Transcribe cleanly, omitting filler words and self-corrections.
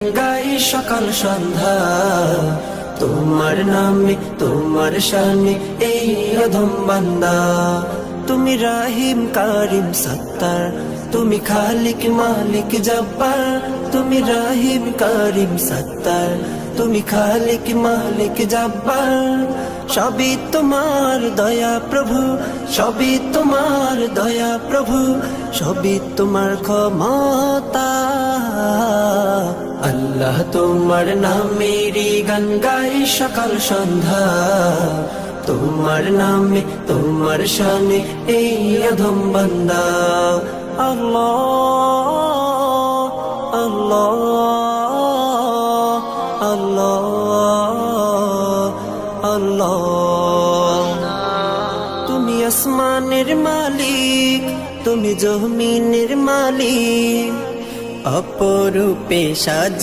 গাই সকাল সন্ধ্যা তোমার নামে তোমার শানে এই অধম বান্দা। তুমি রাহিম কারিম সত্তার, তুমি খালিক মালিক জব্বার। তুমি রাহিম কারিম সত্তার, তুমি খালিক মালিক জব্বার। সবই তোমার দয়া প্রভু, সবই তোমার দয়া প্রভু, সবই তোমার ক্ষমতা। আল্লাহ তোমার নামেরই গান গাই সকাল সন্ধ্যা। তোমার নামে তোমার শানে এই অধম বান্দা। আল্লাহ আল্লাহ আল্লাহ আল্লাহ। তুমি আসমানের মালিক, তুমি জমিনের মালিক, অপরূপে সাজ